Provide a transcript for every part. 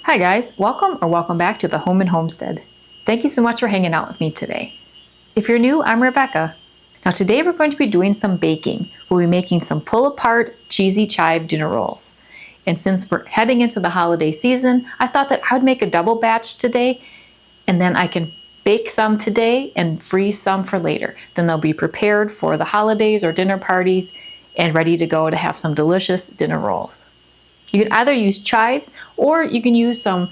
Hi guys, welcome back to the Home and Homestead. Thank you so much for hanging out with me today. If you're new, I'm Rebecca. Now today we're going to be doing some baking. We'll be making some pull-apart cheesy chive dinner rolls. And since we're heading into the holiday season, I thought that I would make a double batch today, and then I can bake some today and freeze some for later. Then they'll be prepared for the holidays or dinner parties and ready to go to have some delicious dinner rolls. You can either use chives or you can use some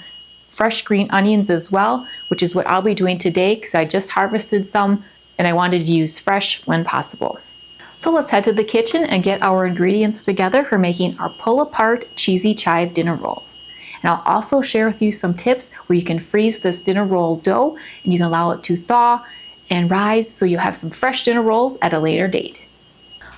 fresh green onions as well, which is what I'll be doing today because I just harvested some and I wanted to use fresh when possible. So let's head to the kitchen and get our ingredients together for making our pull-apart cheesy chive dinner rolls. And I'll also share with you some tips where you can freeze this dinner roll dough and you can allow it to thaw and rise so you'll have some fresh dinner rolls at a later date.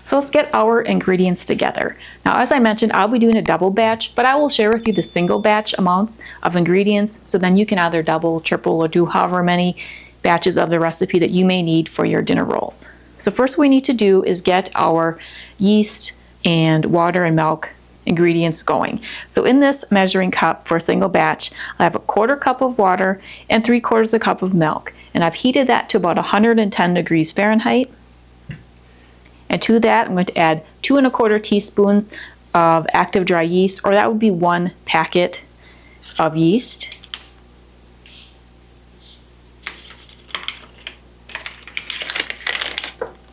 So let's get our ingredients together. Now, as I mentioned, I'll be doing a double batch, but I will share with you the single batch amounts of ingredients, so then you can either double, triple, or do however many batches of the recipe that you may need for your dinner rolls. So first what we need to do is get our yeast and water and milk ingredients going. So in this measuring cup for a single batch, I have a 1/4 cup of water and 3/4 cup of milk. And I've heated that to about 110 degrees Fahrenheit. And to that, I'm going to add 2 1/4 teaspoons of active dry yeast, or that would be 1 packet of yeast.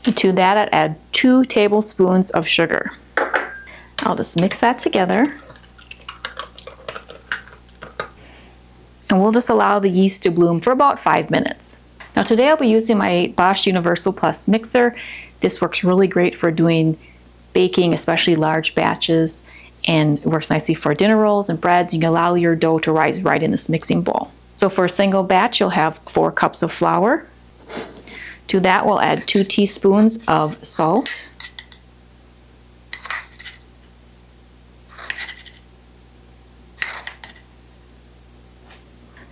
And to that, I'd add 2 tablespoons of sugar. I'll just mix that together. And we'll just allow the yeast to bloom for about 5 minutes. Now today I'll be using my Bosch Universal Plus mixer. This works really great for doing baking, especially large batches, and it works nicely for dinner rolls and breads. You can allow your dough to rise right in this mixing bowl. So for a single batch, you'll have 4 cups of flour. To that, we'll add 2 teaspoons of salt.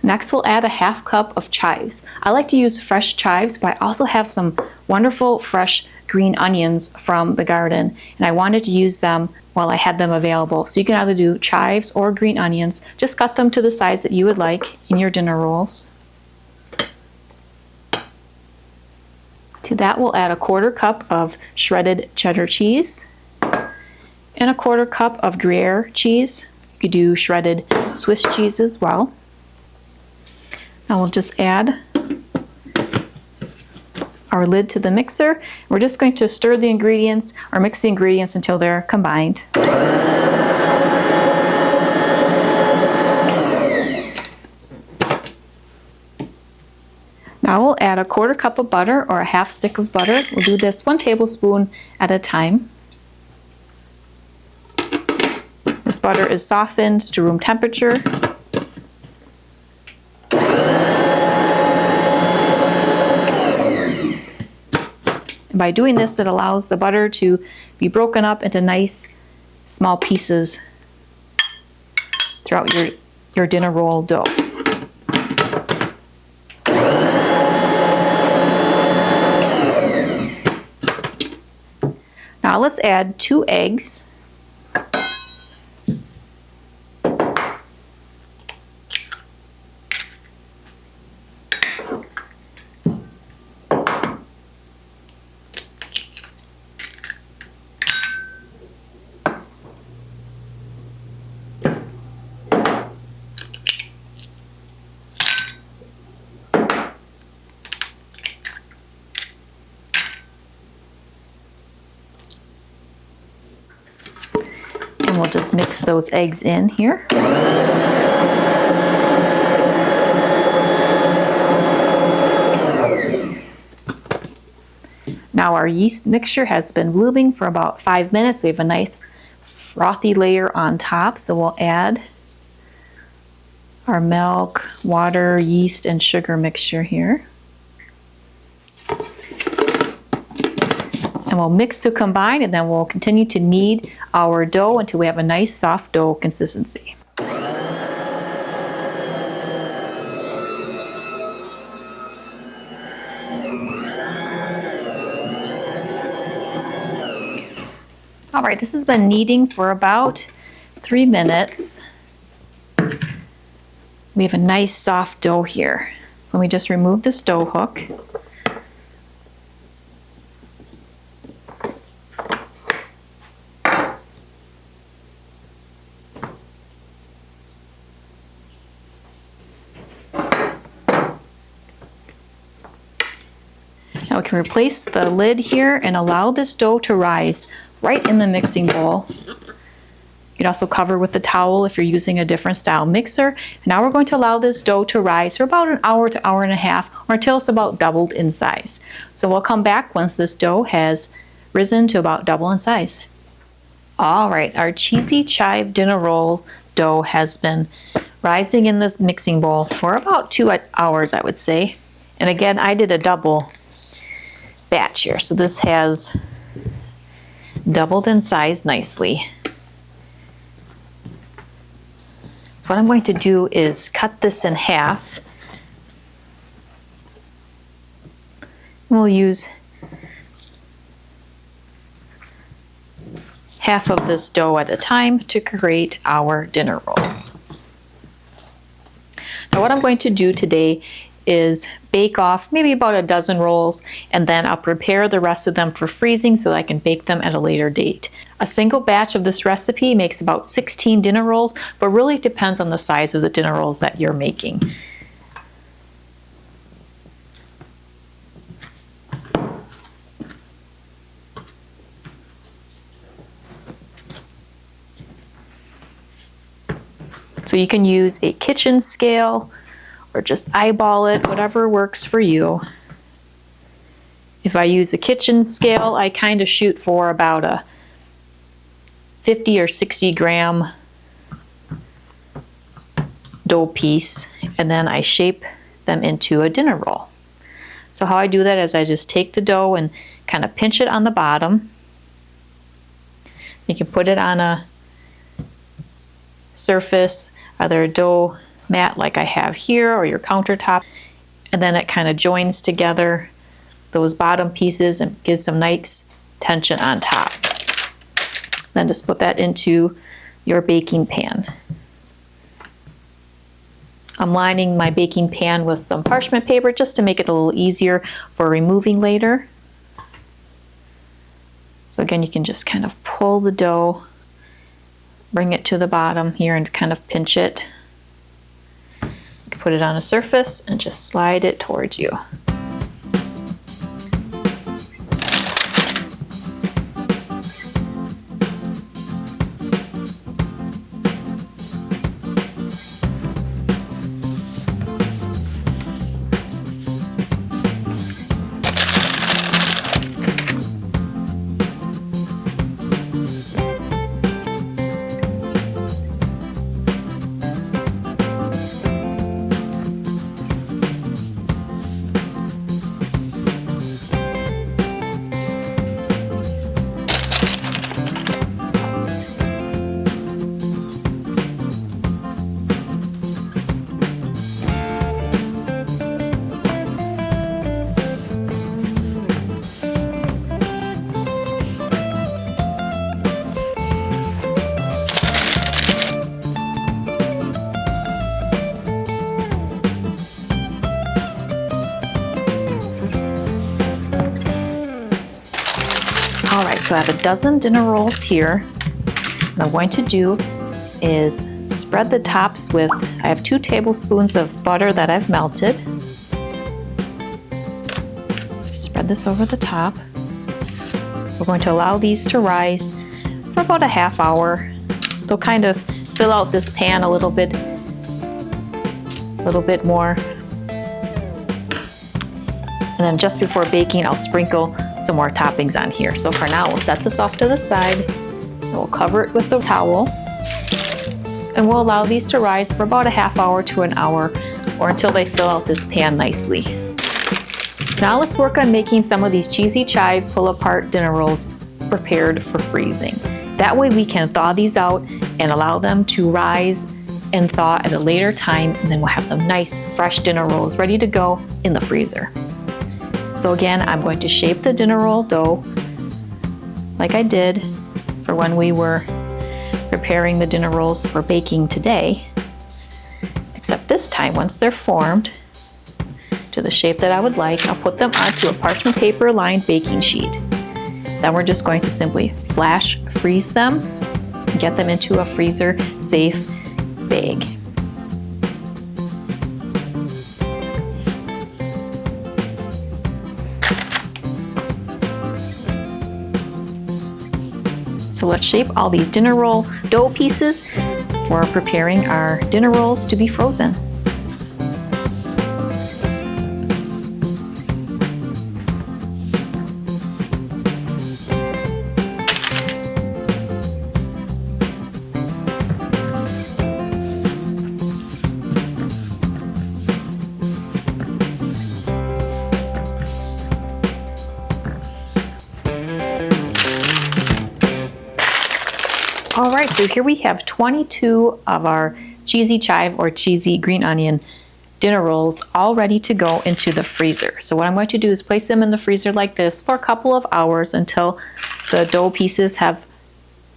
Next, we'll add a 1/2 cup of chives. I like to use fresh chives, but I also have some wonderful fresh green onions from the garden, and I wanted to use them while I had them available. So you can either do chives or green onions. Just cut them to the size that you would like in your dinner rolls. To that, we'll add a 1/4 cup of shredded cheddar cheese and a 1/4 cup of Gruyere cheese. You could do shredded Swiss cheese as well. Now we'll just add our lid to the mixer. We're just going to stir the ingredients or mix the ingredients until they're combined. Now we'll add a 1/4 cup of butter or a 1/2 stick of butter. We'll do this 1 tablespoon at a time. This butter is softened to room temperature. By doing this, it allows the butter to be broken up into nice small pieces throughout your dinner roll dough. Now let's add 2 eggs. And we'll just mix those eggs in here. Now our yeast mixture has been blooming for about 5 minutes. We have a nice frothy layer on top. So we'll add our milk, water, yeast, and sugar mixture here. And we'll mix to combine, and then we'll continue to knead our dough until we have a nice soft dough consistency. All right, this has been kneading for about 3 minutes. We have a nice soft dough here. So let me just remove this dough hook. Now we can replace the lid here and allow this dough to rise right in the mixing bowl. You can also cover with the towel if you're using a different style mixer. And now we're going to allow this dough to rise for about an hour to hour and a half, or until it's about doubled in size. So we'll come back once this dough has risen to about double in size. All right, our cheesy chive dinner roll dough has been rising in this mixing bowl for about 2 hours, I would say. And again, I did a double batch here, so this has doubled in size nicely. So what I'm going to do is cut this in half. We'll use half of this dough at a time to create our dinner rolls. Now what I'm going to do today is bake off maybe about a dozen rolls, and then I'll prepare the rest of them for freezing so that I can bake them at a later date. A single batch of this recipe makes about 16 dinner rolls, but really it depends on the size of the dinner rolls that you're making. So you can use a kitchen scale or just eyeball it, whatever works for you. If I use a kitchen scale, I kind of shoot for about a 50 or 60 gram dough piece, and then I shape them into a dinner roll. So how I do that is I just take the dough and kind of pinch it on the bottom. You can put it on a surface, either a dough mat like I have here or your countertop, and then it kind of joins together those bottom pieces and gives some nice tension on top. Then just put that into your baking pan. I'm lining my baking pan with some parchment paper just to make it a little easier for removing later. So again, you can just kind of pull the dough, bring it to the bottom here and kind of pinch it. Put it on a surface and just slide it towards you. All right, so I have a dozen dinner rolls here. What I'm going to do is spread the tops with, I have 2 tablespoons of butter that I've melted. Spread this over the top. We're going to allow these to rise for about a half hour. They'll kind of fill out this pan a little bit more. And then just before baking, I'll sprinkle some more toppings on here. So for now, we'll set this off to the side, and we'll cover it with the towel, and we'll allow these to rise for about a half hour to an hour, or until they fill out this pan nicely. So now let's work on making some of these cheesy chive pull-apart dinner rolls prepared for freezing. That way we can thaw these out and allow them to rise and thaw at a later time, and then we'll have some nice fresh dinner rolls ready to go in the freezer. So again, I'm going to shape the dinner roll dough like I did for when we were preparing the dinner rolls for baking today. Except this this time, once they're formed to the shape that I would like, I'll put them onto a parchment paper lined baking sheet. Then we're just going to simply flash freeze them and get them into a freezer safe bag. So let's shape all these dinner roll dough pieces for preparing our dinner rolls to be frozen. All right, so here we have 22 of our cheesy chive or cheesy green onion dinner rolls all ready to go into the freezer. So what I'm going to do is place them in the freezer like this for a couple of hours until the dough pieces have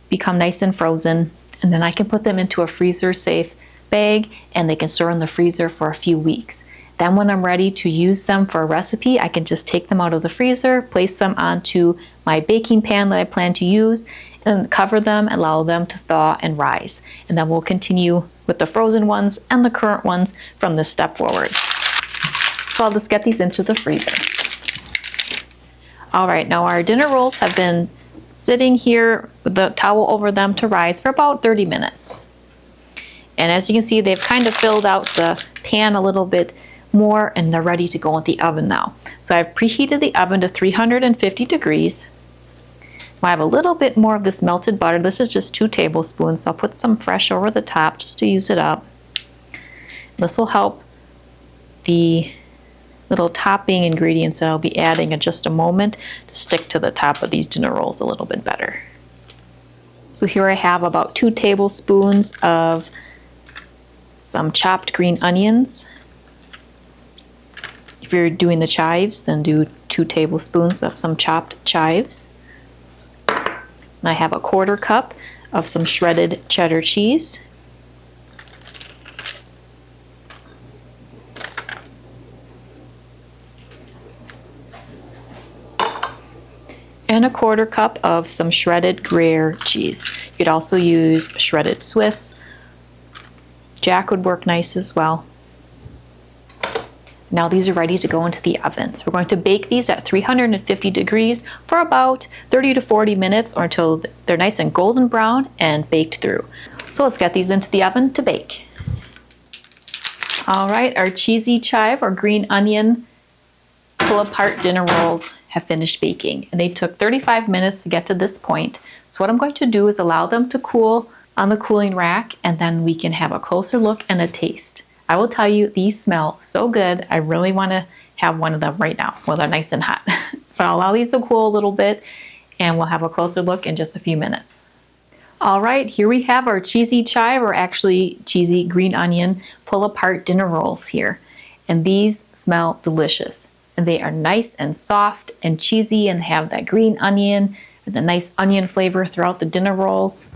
become nice and frozen, and then I can put them into a freezer safe bag and they can store in the freezer for a few weeks. Then when I'm ready to use them for a recipe, I can just take them out of the freezer, place them onto my baking pan that I plan to use, and cover them and allow them to thaw and rise. And then we'll continue with the frozen ones and the current ones from this step forward. So I'll just get these into the freezer. All right, now our dinner rolls have been sitting here with the towel over them to rise for about 30 minutes. And as you can see, they've kind of filled out the pan a little bit more and they're ready to go in the oven now. So I've preheated the oven to 350 degrees. I have a little bit more of this melted butter. This is just 2 tablespoons. So I'll put some fresh over the top just to use it up. This will help the little topping ingredients that I'll be adding in just a moment to stick to the top of these dinner rolls a little bit better. So here I have about 2 tablespoons of some chopped green onions. If you're doing the chives, then do 2 tablespoons of some chopped chives. And I have a 1/4 cup of some shredded cheddar cheese. And a 1/4 cup of some shredded Gruyere cheese. You could also use shredded Swiss. Jack would work nice as well. Now these are ready to go into the oven. So we're going to bake these at 350 degrees for about 30 to 40 minutes or until they're nice and golden brown and baked through. So let's get these into the oven to bake. All right, our cheesy chive or green onion pull-apart dinner rolls have finished baking, and they took 35 minutes to get to this point. So what I'm going to do is allow them to cool on the cooling rack, and then we can have a closer look and a taste. I will tell you, these smell so good. I really want to have one of them right now. Well, they're nice and hot. But I'll allow these to cool a little bit and we'll have a closer look in just a few minutes. All right, here we have our cheesy chive, or actually cheesy green onion pull-apart dinner rolls here. And these smell delicious. And they are nice and soft and cheesy and have that green onion with a nice onion flavor throughout the dinner rolls.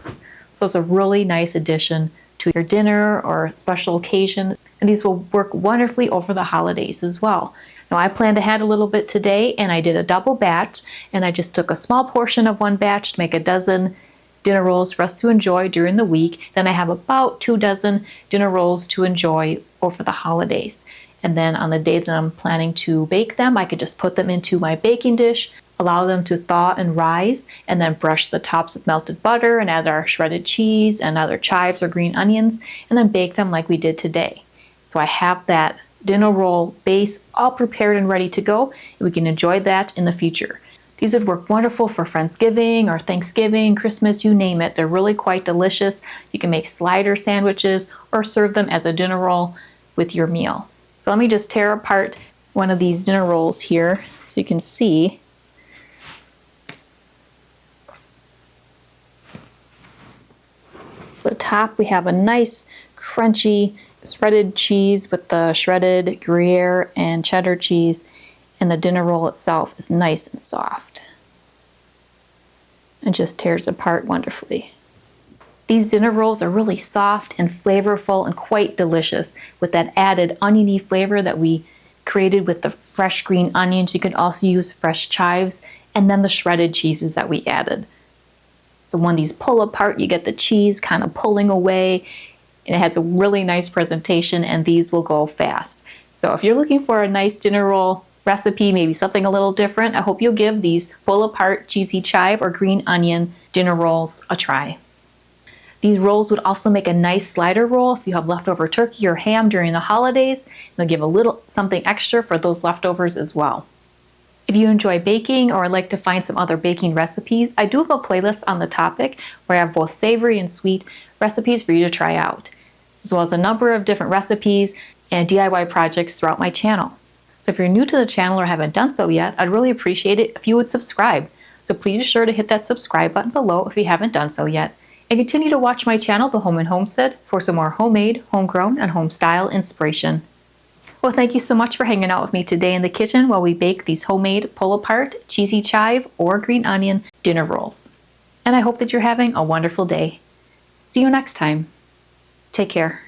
So it's a really nice addition to your dinner or special occasion. And these will work wonderfully over the holidays as well. Now I planned ahead a little bit today and I did a double batch, and I just took a small portion of one batch to make a dozen dinner rolls for us to enjoy during the week. Then I have about 2 dozen dinner rolls to enjoy over the holidays. And then on the day that I'm planning to bake them, I could just put them into my baking dish, allow them to thaw and rise, and then brush the tops with melted butter and add our shredded cheese and other chives or green onions, and then bake them like we did today. So I have that dinner roll base all prepared and ready to go, and we can enjoy that in the future. These would work wonderful for Friendsgiving or Thanksgiving, Christmas, you name it. They're really quite delicious. You can make slider sandwiches or serve them as a dinner roll with your meal. So let me just tear apart one of these dinner rolls here so you can see. So the top, we have a nice crunchy shredded cheese with the shredded Gruyere and cheddar cheese, and the dinner roll itself is nice and soft and just tears apart wonderfully. These dinner rolls are really soft and flavorful and quite delicious with that added oniony flavor that we created with the fresh green onions. You can also use fresh chives and then the shredded cheeses that we added. So when these pull apart, you get the cheese kind of pulling away, and it has a really nice presentation, and these will go fast. So if you're looking for a nice dinner roll recipe, maybe something a little different, I hope you'll give these pull apart cheesy chive or green onion dinner rolls a try. These rolls would also make a nice slider roll if you have leftover turkey or ham during the holidays. They'll give a little something extra for those leftovers as well. If you enjoy baking or like to find some other baking recipes, I do have a playlist on the topic where I have both savory and sweet recipes for you to try out, as well as a number of different recipes and DIY projects throughout my channel. So if you're new to the channel or haven't done so yet, I'd really appreciate it if you would subscribe. So please be sure to hit that subscribe button below if you haven't done so yet. And continue to watch my channel, The Home and Homestead, for some more homemade, homegrown, and home-style inspiration. Well, thank you so much for hanging out with me today in the kitchen while we bake these homemade pull-apart cheesy chive or green onion dinner rolls. And I hope that you're having a wonderful day. See you next time. Take care.